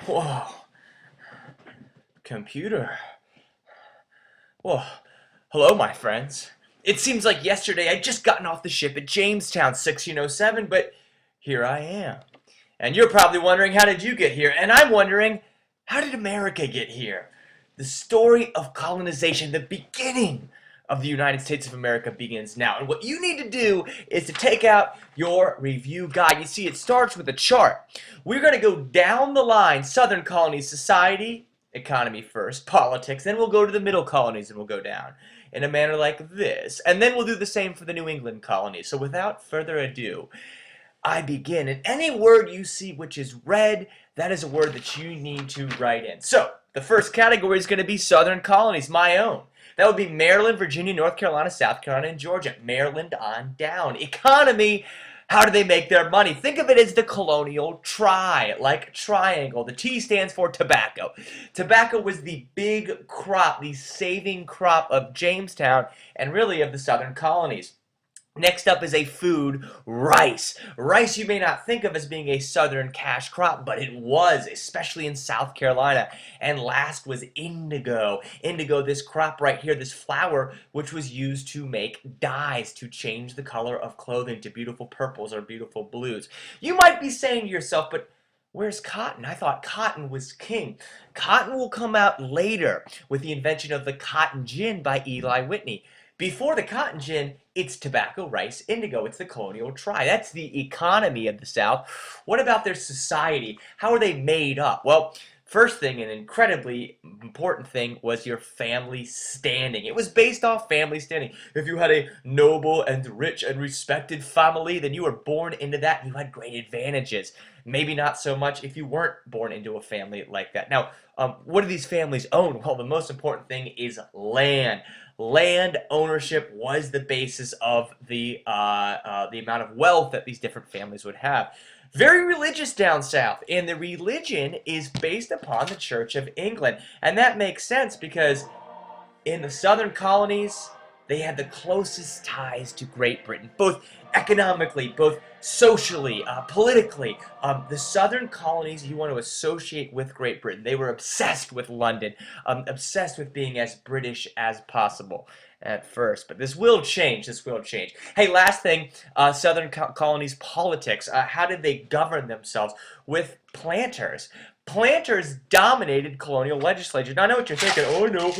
Whoa, computer. Whoa, hello, my friends. It seems like yesterday I'd just gotten off the ship at Jamestown 1607, but here I am. And you're probably wondering, how did you get here? And I'm wondering, how did America get here? The story of colonization, the beginning of the United States of America begins now. And what you need to do is to take out your review guide. You see, it starts with a chart. We're going to go down the line: Southern colonies, society, economy first, politics, then we'll go to the middle colonies and we'll go down in a manner like this. And then we'll do the same for the New England colonies. So without further ado, I begin. And any word you see which is red, that is a word that you need to write in. So the first category is going to be Southern colonies, my own. That would be Maryland, Virginia, North Carolina, South Carolina, and Georgia. Maryland on down. Economy, how do they make their money? Think of it as the colonial like triangle. The T stands for tobacco. Tobacco was the big crop, the saving crop of Jamestown and really of the southern colonies. Next up is a food, rice. Rice you may not think of as being a southern cash crop, but it was, especially in South Carolina. And last was indigo. Indigo, this crop right here, this flower, which was used to make dyes, to change the color of clothing to beautiful purples or beautiful blues. You might be saying to yourself, but where's cotton? I thought cotton was king. Cotton will come out later with the invention of the cotton gin by Eli Whitney. Before the cotton gin, it's tobacco, rice, indigo. It's the colonial try. That's the economy of the South. What about their society? How are they made up? Well, first thing, an incredibly important thing, was your family standing. It was based off family standing. If you had a noble and rich and respected family, then you were born into that and you had great advantages. Maybe not so much if you weren't born into a family like that. Now, what do these families own? Well, the most important thing is land. Land ownership was the basis of the amount of wealth that these different families would have. Very religious down south, and the religion is based upon the Church of England. And that makes sense because in the southern colonies, they had the closest ties to Great Britain, both economically, both socially, politically. The southern colonies you want to associate with Great Britain. They were obsessed with London, obsessed with being as British as possible at first. But this will change. This will change. Hey, last thing, southern colonies politics. How did they govern themselves? With planters. Planters dominated colonial legislature. Now, I know what you're thinking. Oh, no,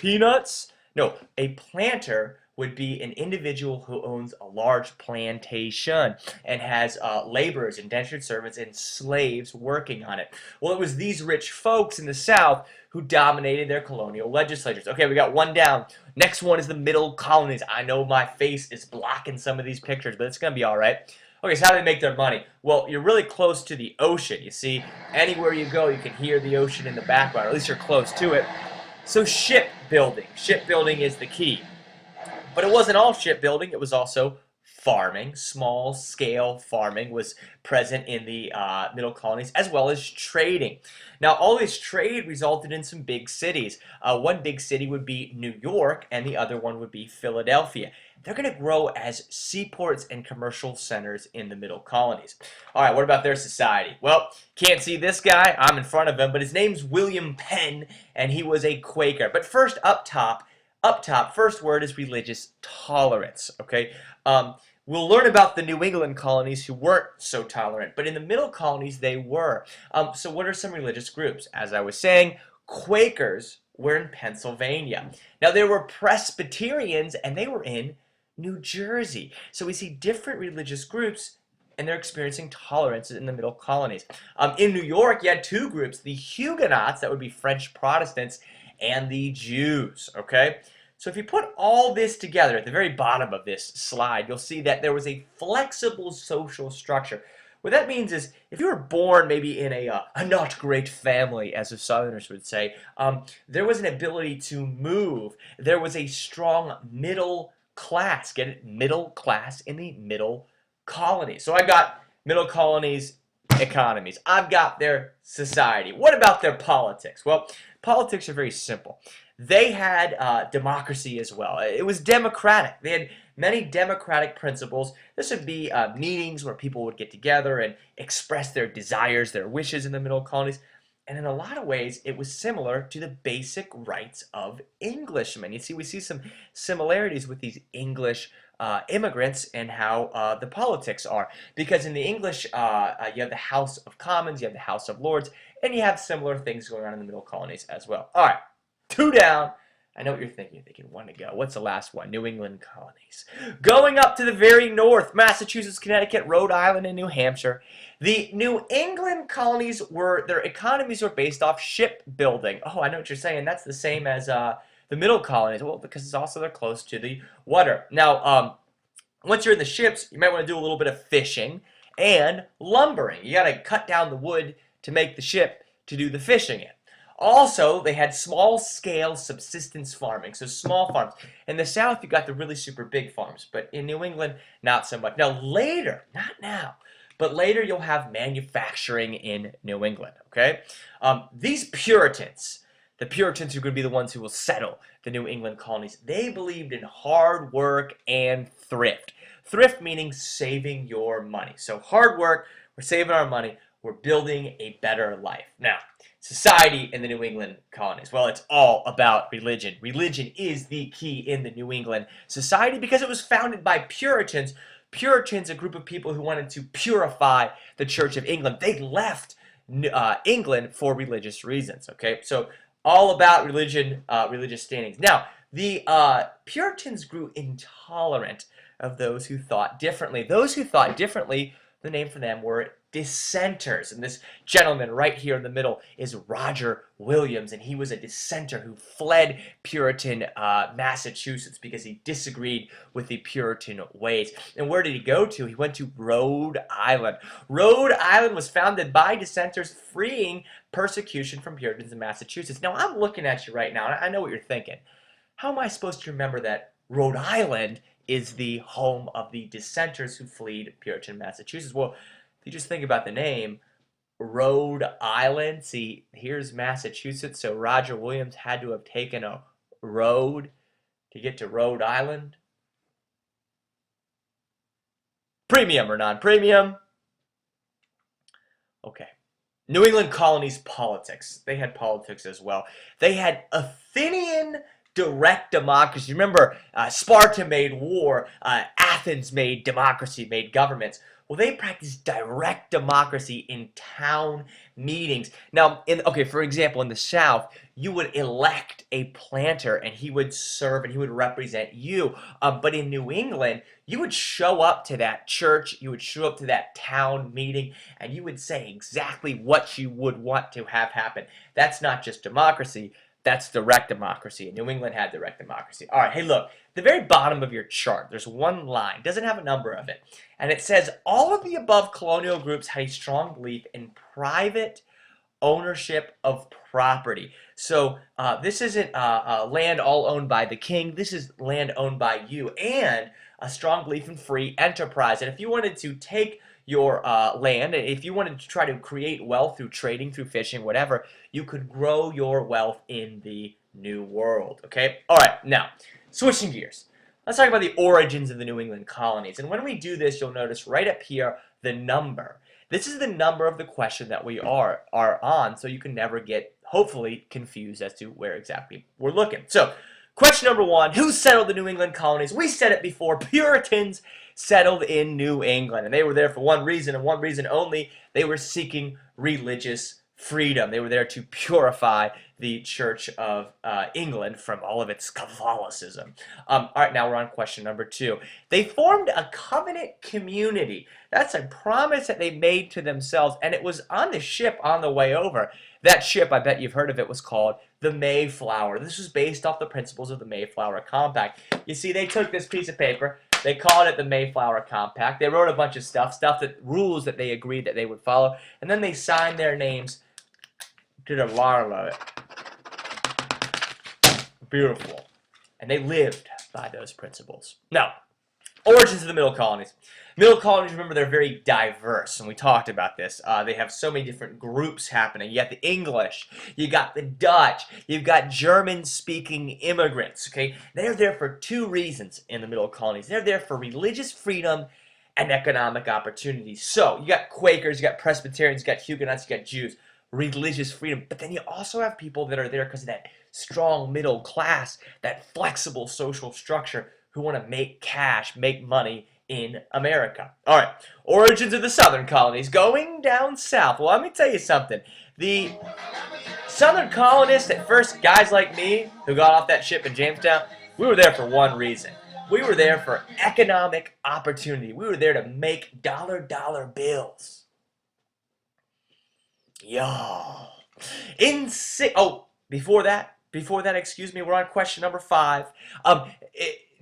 peanuts? No, a planter would be an individual who owns a large plantation and has laborers, indentured servants, and slaves working on it. Well, it was these rich folks in the South who dominated their colonial legislatures. Okay, we got one down. Next one is the middle colonies. I know my face is blocking some of these pictures, but it's going to be all right. Okay, so how do they make their money? Well, you're really close to the ocean. You see, anywhere you go, you can hear the ocean in the background, or at least you're close to it. So shipbuilding. Shipbuilding is the key. But it wasn't all shipbuilding. It was also farming. Small-scale farming was present in the middle colonies, as well as trading. Now, all this trade resulted in some big cities. One big city would be New York, and the other one would be Philadelphia. They're going to grow as seaports and commercial centers in the middle colonies. All right, what about their society? Well, can't see this guy. I'm in front of him, but his name's William Penn, and he was a Quaker. But first, up top, first word is religious tolerance, okay? We'll learn about the New England colonies who weren't so tolerant, but in the middle colonies, they were. So what are some religious groups? As I was saying, Quakers were in Pennsylvania. Now, there were Presbyterians, and they were in New Jersey. So we see different religious groups, and they're experiencing tolerance in the middle colonies. In New York, you had two groups, the Huguenots, that would be French Protestants, and the Jews, okay? So if you put all this together at the very bottom of this slide, you'll see that there was a flexible social structure. What that means is if you were born maybe in a not great family, as the Southerners would say, there was an ability to move. There was a strong middle class. Get it? Middle class in the middle colonies. So I got middle colonies economies. I've got their society. What about their politics? Well, politics are very simple. They had democracy as well. It was democratic. They had many democratic principles. This would be meetings where people would get together and express their desires, their wishes in the middle colonies. And in a lot of ways, it was similar to the basic rights of Englishmen. You see, we see some similarities with these English immigrants and how the politics are. Because in the English, you have the House of Commons, you have the House of Lords, and you have similar things going on in the middle colonies as well. All right, two down. I know what you're thinking. You're thinking, one to go. What's the last one? New England colonies. Going up to the very north, Massachusetts, Connecticut, Rhode Island, and New Hampshire. The New England colonies their economies were based off shipbuilding. Oh, I know what you're saying. That's the same as the middle colonies. Well, because it's also they're close to the water. Now, once you're in the ships, you might want to do a little bit of fishing and lumbering. You got to cut down the wood to make the ship to do the fishing in. Also, they had small-scale subsistence farming, so small farms. In the South, you got the really super big farms, but in New England, not so much. Now, later, not now, but later you'll have manufacturing in New England, okay? These Puritans, the Puritans are going to be the ones who will settle the New England colonies. They believed in hard work and thrift. Thrift meaning saving your money. So hard work, we're saving our money, we're building a better life. Now, society in the New England colonies. Well, it's all about religion. Religion is the key in the New England society because it was founded by Puritans. Puritans, a group of people who wanted to purify the Church of England. They left England for religious reasons, okay? So all about religion, religious standings. Now, the Puritans grew intolerant of those who thought differently. Those who thought differently, the name for them were dissenters. And this gentleman right here in the middle is Roger Williams, and he was a dissenter who fled Puritan Massachusetts because he disagreed with the Puritan ways. And where did he go to? He went to Rhode Island. Rhode Island was founded by dissenters freeing persecution from Puritans in Massachusetts. Now, I'm looking at you right now, and I know what you're thinking. How am I supposed to remember that Rhode Island is the home of the dissenters who fled Puritan Massachusetts? Well, if you just think about the name, Rhode Island, see, here's Massachusetts, so Roger Williams had to have taken a road to get to Rhode Island. Premium or non-premium? Okay. New England colonies politics. They had politics as well. They had Athenian direct democracy. Remember, Sparta made war, Athens made democracy, made governments. Well, they practiced direct democracy in town meetings. Now, for example, in the South, you would elect a planter, and he would serve, and he would represent you. But in New England, you would show up to that church, you would show up to that town meeting, and you would say exactly what you would want to have happen. That's not just democracy. That's direct democracy. And New England had direct democracy. All right, hey, look, the very bottom of your chart, there's one line, doesn't have a number of it, and it says, all of the above colonial groups had a strong belief in private ownership of property. So this isn't land all owned by the king, this is land owned by you, and a strong belief in free enterprise. And if you wanted to take your land, if you wanted to try to create wealth through trading, through fishing, whatever, you could grow your wealth in the New World, okay? All right, now, switching gears. Let's talk about the origins of the New England colonies. And when we do this, you'll notice right up here, the number. This is the number of the question that we are on, so you can never get, hopefully, confused as to where exactly we're looking. So, question number one, who settled the New England colonies? We said it before, Puritans settled in New England, and they were there for one reason, and one reason only. They were seeking religious freedom. They were there to purify the Church of England from all of its Catholicism. All right, now we're on question number two. They formed a covenant community. That's a promise that they made to themselves, and it was on the ship on the way over. That ship, I bet you've heard of it, was called the Mayflower. This was based off the principles of the Mayflower Compact. You see, they took this piece of paper, they called it the Mayflower Compact. They wrote a bunch of rules that they agreed that they would follow, and then they signed their names to the bottom of it. Beautiful. And they lived by those principles. Now, origins of the Middle Colonies. Middle Colonies, remember, they're very diverse, and we talked about this. They have so many different groups happening. You got the English, you got the Dutch, you've got German-speaking immigrants, okay? They're there for two reasons in the Middle Colonies. They're there for religious freedom and economic opportunities. So, you got Quakers, you got Presbyterians, you got Huguenots, you got Jews. religious freedom. But then you also have people that are there because of that strong middle class, that flexible social structure who want to make cash, make money in America. All right, origins of the southern colonies, going down south. Well, let me tell you something. The southern colonists, at first, guys like me who got off that ship in Jamestown, we were there for one reason. We were there for economic opportunity. We were there to make dollar bills. Yo. Before that, excuse me, we're on question number 5.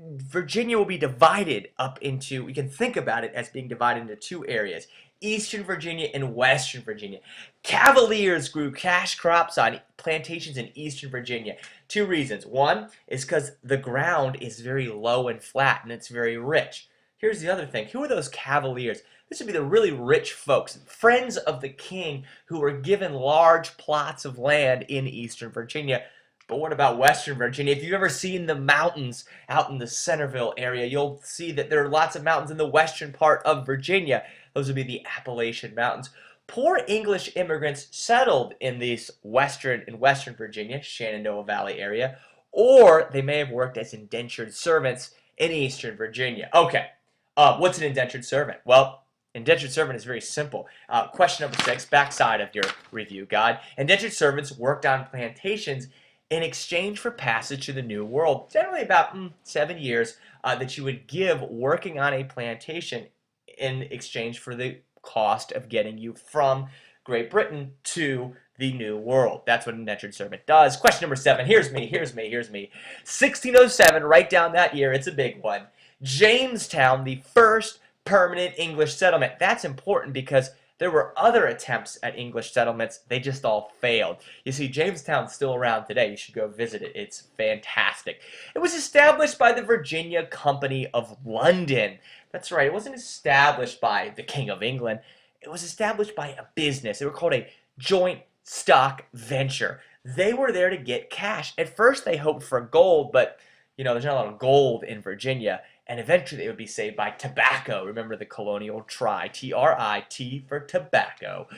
Virginia will be divided up into, you can think about it as being divided into 2 areas, Eastern Virginia and Western Virginia. Cavaliers grew cash crops on plantations in Eastern Virginia. 2 reasons. One is because the ground is very low and flat and it's very rich. Here's the other thing. Who are those Cavaliers? This would be the really rich folks, friends of the king who were given large plots of land in Eastern Virginia. But what about Western Virginia? If you've ever seen the mountains out in the Centerville area, you'll see that there are lots of mountains in the western part of Virginia. Those would be the Appalachian Mountains. Poor English immigrants settled in Western Virginia, Shenandoah Valley area, or they may have worked as indentured servants in Eastern Virginia. Okay, what's an indentured servant? Well, indentured servant is very simple. Question number 6, backside of your review guide. Indentured servants worked on plantations in exchange for passage to the New World. Generally about 7 years that you would give working on a plantation in exchange for the cost of getting you from Great Britain to the New World. That's what an indentured servant does. Question number 7. Here's me. 1607, write down that year. It's a big one. Jamestown, the first permanent English settlement. That's important because there were other attempts at English settlements. They just all failed. You see, Jamestown's still around today. You should go visit it. It's fantastic. It was established by the Virginia Company of London. That's right. It wasn't established by the King of England. It was established by a business. They were called a joint stock venture. They were there to get cash. At first, they hoped for gold, but, there's not a lot of gold in Virginia. And eventually, they would be saved by tobacco. Remember the colonial try, T-R-I-T for tobacco.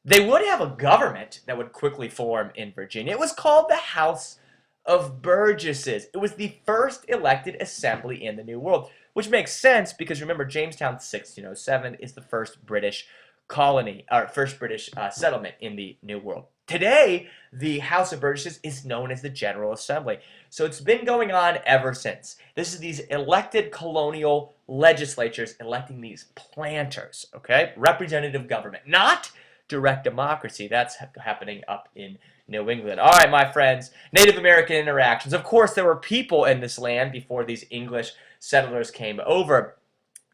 They would have a government that would quickly form in Virginia. It was called the House of Burgesses. It was the first elected assembly in the New World, which makes sense because remember, Jamestown 1607 is the first British colony, or first British settlement in the New World. Today, the House of Burgesses is known as the General Assembly. So it's been going on ever since. This is these elected colonial legislatures electing these planters, okay? Representative government, not direct democracy. That's happening up in New England. All right, my friends, Native American interactions. Of course, there were people in this land before these English settlers came over.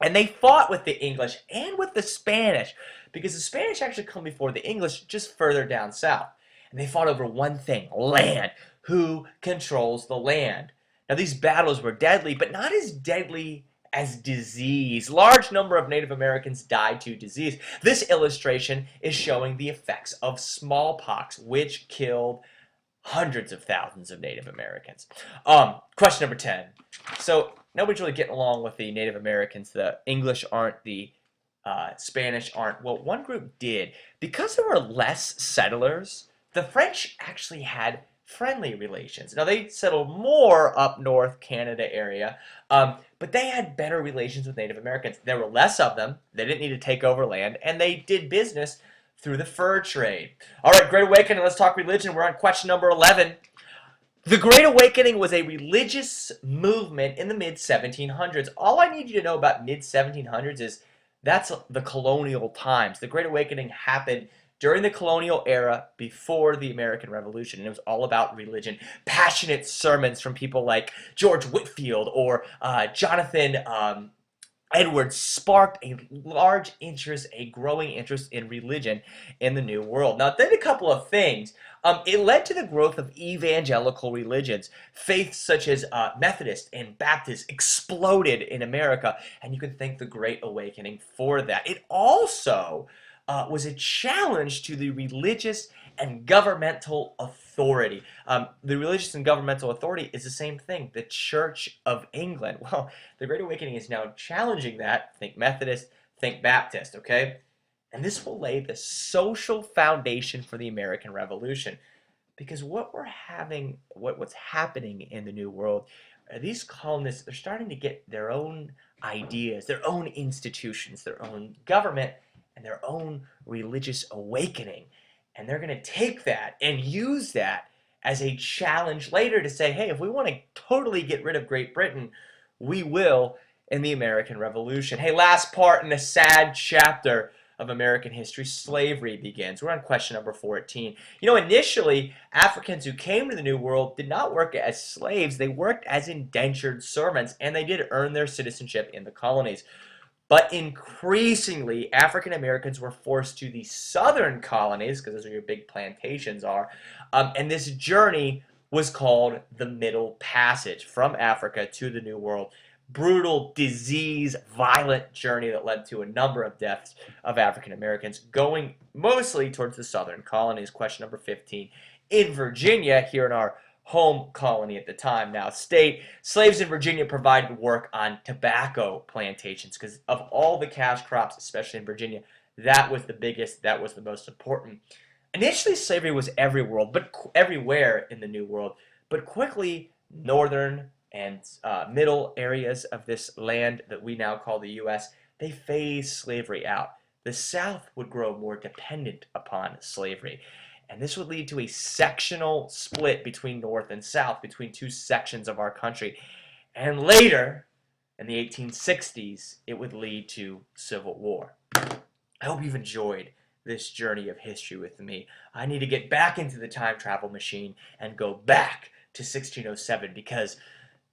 And they fought with the English and with the Spanish because the Spanish actually come before the English just further down south. And they fought over one thing, land. Who controls the land? Now, these battles were deadly, but not as deadly as disease. Large number of Native Americans died to disease. This illustration is showing the effects of smallpox, which killed hundreds of thousands of Native Americans. Question number 10. So, nobody's really getting along with the Native Americans. The English aren't, the Spanish aren't. Well, one group did. Because there were less settlers, the French actually had friendly relations. Now, they settled more up north Canada area, but they had better relations with Native Americans. There were less of them. They didn't need to take over land, and they did business through the fur trade. All right, Great Awakening. Let's talk religion. We're on question number 11. The Great Awakening was a religious movement in the mid-1700s. All I need you to know about mid-1700s is that's the colonial times. The Great Awakening happened during the colonial era before the American Revolution, and it was all about religion. Passionate sermons from people like George Whitefield or Jonathan Edwards sparked a large interest, a growing interest in religion in the New World. Now, it did a couple of things. It led to the growth of evangelical religions. Faiths such as Methodist and Baptist exploded in America, and you can thank the Great Awakening for that. It also was a challenge to the religious and governmental authority. The religious and governmental authority is the same thing, the Church of England. Well, the Great Awakening is now challenging that. Think Methodist, think Baptist, okay? And this will lay the social foundation for the American Revolution. Because what's happening in the New World, these colonists, they're starting to get their own ideas, their own institutions, their own government, and their own religious awakening. And they're going to take that and use that as a challenge later to say, hey, if we want to totally get rid of Great Britain, we will in the American Revolution. Hey, last part in a sad chapter of American history, slavery begins. We're on question number 14. Initially, Africans who came to the New World did not work as slaves. They worked as indentured servants, and they did earn their citizenship in the colonies. But increasingly, African Americans were forced to the southern colonies, because those are your big plantations are, and this journey was called the Middle Passage from Africa to the New World. Brutal, disease, violent journey that led to a number of deaths of African Americans, going mostly towards the southern colonies. Question number 15. In Virginia, here in our home colony at the time, now state, slaves in Virginia provided work on tobacco plantations because of all the cash crops, especially in Virginia, that was the biggest, that was the most important. Initially, slavery was everywhere in the New World, but quickly, northern and middle areas of this land that we now call the U.S., they phased slavery out. The South would grow more dependent upon slavery. And this would lead to a sectional split between North and South, between two sections of our country. And later, in the 1860s, it would lead to civil war. I hope you've enjoyed this journey of history with me. I need to get back into the time travel machine and go back to 1607 because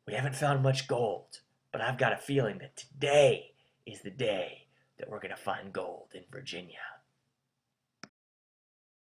we haven't found much gold. But I've got a feeling that today is the day that we're going to find gold in Virginia.